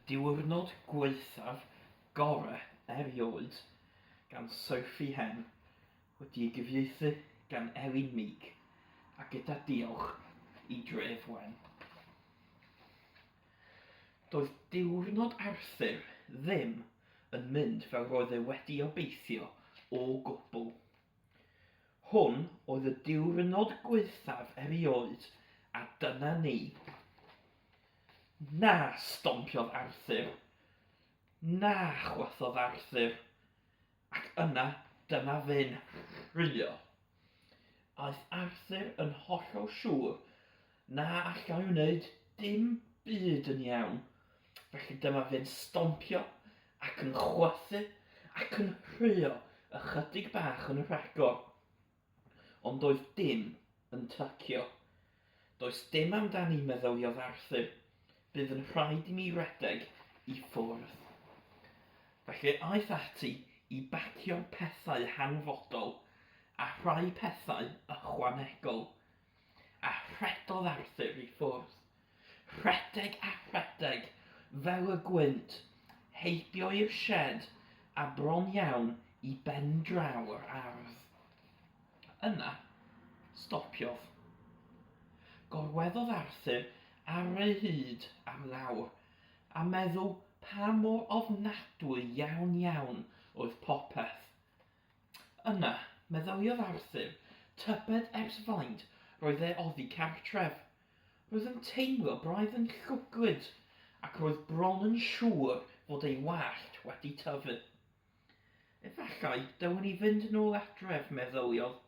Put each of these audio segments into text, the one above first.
Diwrnod Gwaethaf Gorau Erioed gan Sophy Henn, wedi'i gyfieithu gan Elin Meek, a gyda Diolch i Dref Wen. Doedd diwrnod Arthur ddim yn mynd fel roedd e wedi obeithio o gwbl. Hwn oedd y diwrnod gwaethaf erioed, a dyna ni. Na, stompiodd Arthur. Na, chwythodd Arthur. Ac yna, dyma fe'n rhywio. Aeth Arthur yn hollol siŵr na allai wneud dim byd yn iawn. Felly dyma fe'n stompio ac yn chwythu ac yn rhywio ychydig bach yn rhagor. Ond doedd dim yn tycio. Does dim amdani, meddyliodd Arthur. Bydd yn rhaid i mi rhedeg i ffwrdd. Felly aeth ati i bacio pethau hanfodol a rhai pethau ychwanegol. A rhedodd Arthur i ffwrdd. Rhedeg a rhedeg fel y gwynt, heibio i'r shed a bron iawn i ben draw yr ardd. Yna stopiodd. Gorweddodd Arthur ar ei hyd am lawr a meddwl pa mor ofnadwy iawn oedd popeth. Yna meddyliodd Arthur tybed ers faint roedd e oddi cartref. Roedd yn teimlo braidd yn llwglyd ac roedd bron yn siŵr fod ei wallt wedi tyfu. Efallai dylwn i fynd yn ôl adref, meddyliodd.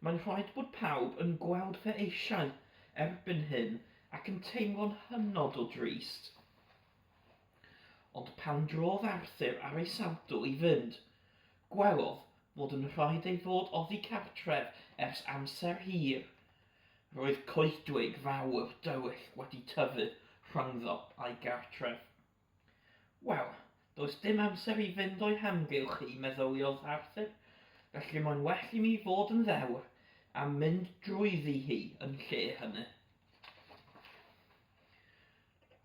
Mae'n rhaid bod pawb yn gweld fe eisiau erbyn hyn ac yn teimlo'n hynod o drist. Ond pan drodd Arthur ar ei sawdl i fynd, gwelodd fod yn rhaid ei fod oddi cartref ers amser hir. Roedd coedwig fawr dywyll wedi tyfu rhyngddo a'i gartref. Wel, does dim amser i fynd o'i hamgylch hi, meddyliodd Arthur, felly mae'n well i mi fod yn ddewr a mynd drwyddi hi yn lle hynny.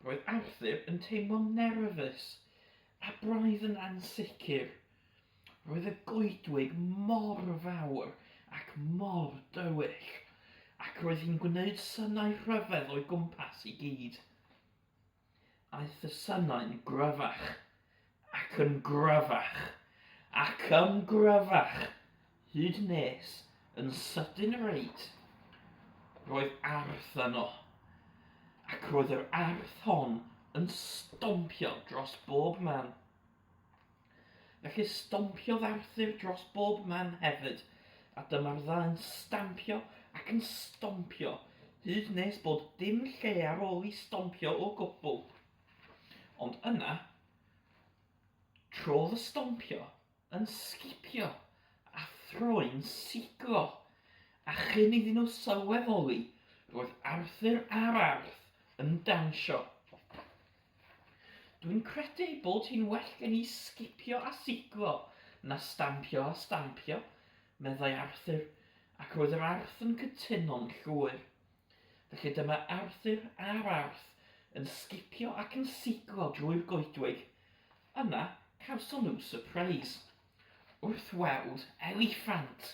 Roedd Arthur yn teimlo'n nerfus a braidd yn ansicr. Roedd y goedwig mor fawr ac mor dywyll, ac roedd hi'n gwneud synnau rhyfedd o'i gwmpas i gyd. Aeth y synnau'n gryfach, ac yn gryfach, ac yn gryfach, hyd nes yn sydyn reit. Roedd arth yno, ac roedd yr arth hon yn stompio dros bob man. Felly stompiodd Arthur dros bob man hefyd, a dyma'r ddau'n stampio ac yn stompio, hyd nes bod dim lle ar ôl i stompio o gwbl. Ond yna, trodd y stompio yn sgipio a throi'n siglo, a chyn iddyn nhw sylweddoli, roedd Arthur a'r arth yn dawnsio. Dwi'n credu bod hi'n well gen i sgipio a siglo na stampio a stampio, meddai Arthur, ac roedd yr arth yn cytuno'n llwyr. Felly dyma Arthur a'r arth yn sgipio ac yn siglo drwy'r goedwig. Yna cawson nhw surprise wrth weld eliffant.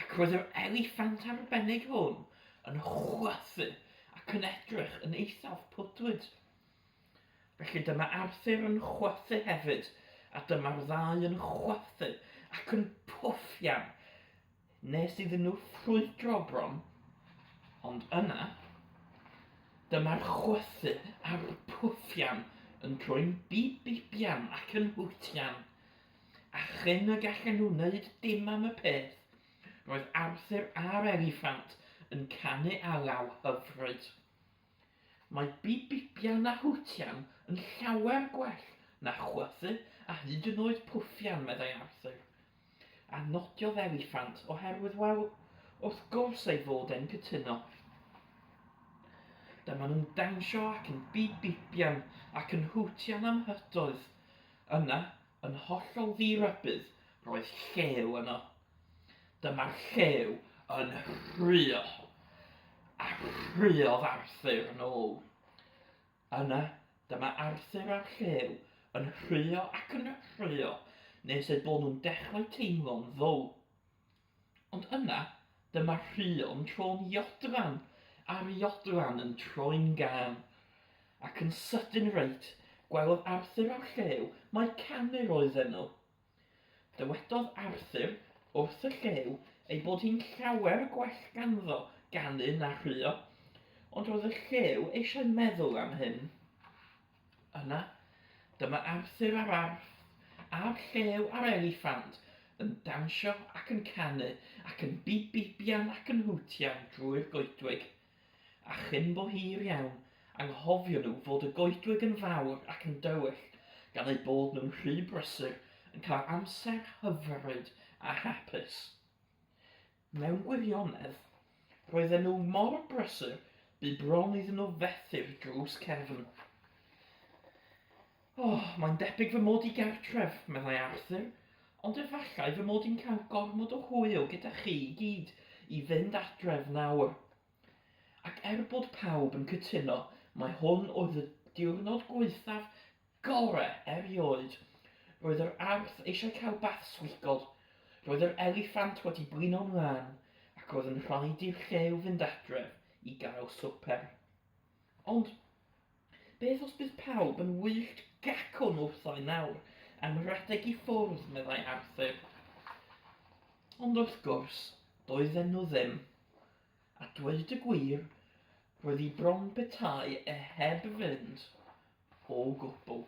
Ac roedd yr eliffant arbennig hwn yn chwythu ac yn edrych yn eithaf pwdwyd. Felly dyma Arthur yn chwythu hefyd, a dyma'r ddau yn chwythu ac yn pwffian, nes iddyn nhw ffrwydro bron. Ond yna, dyma'r chwythu a'r pwffian yn troi'n bip-bipian ac yn hwtian. A chyn y gallen nhw wneud dim am y peth, roedd Arthur a'r eliffant yn canu alaw hyfryd. Mae bip-bipian a hwtian yn llawer gwell na chwythu a hyd yn oed pwffian, meddai Arthur. A nodiodd eliffant oherwydd, wel, wrth gwrs ei fod e'n cytuno. Dyma nhw'n dawnsio ac yn bip-bipian ac yn hwtian am hydoedd. Yna, yn hollol ddirybydd, roedd llew yno. Dyma'r llew yn rhywio, a rhywiodd Arthur yn ôl. Yna, Dyma Arthur a'r Llew yn rhywio ac yn rhywio, nes eu bod nhw'n dechrau teimlo'n ddow. Ond yna, dyma rhywio'n tro'n iodran, a'r iodran yn troi'n gan. Ac yn sydyn reit, gwelodd Arthur a'r Llew mae canur oedden nhw. Dywedodd Arthur wrth y Llew ei bod hi'n llawer gwell ganddo ganu na rhywio, ond roedd y Llew eisiau meddwl am hyn. Yna, dyma Arthur a'r Llew a'r eliffant yn dawnsio ac yn canu ac yn bibian ac yn hwtian drwy'r goedwig. A chymbo hir iawn, anghofio nhw fod y goedwig yn fawr ac yn dywyll, gan eu bod nhw'n rhy brysur yn cael amser hyfryd a hapus. Mewn gwirionedd, roedden nhw mor brysur bu bron iddyn nhw fethu'r drws cefn. Mae'n debyg fy mod i gartref, meddai Arthur, ond efallai fy mod i'n cael gormod o hwyl gyda chi i gyd i fynd adref nawr. Ac bod pawb yn cytuno, mae hwn oedd y diwrnod gwaethaf gorau erioed. Roedd yr arth eisiau cael bath swigod, roedd yr eliffant wedi blino mlaen, ac roedd yn rhaid i'r Llew fynd adref i gael swper. Ond, beth os bydd pawb yn wyllt gacwn wrthau nawr am rhedeg i ffwrdd, meddai Arthur. Ond wrth gwrs, doedden nhw ddim. A dweud y gwir, roedd hi bron petai heb fynd o gwbl.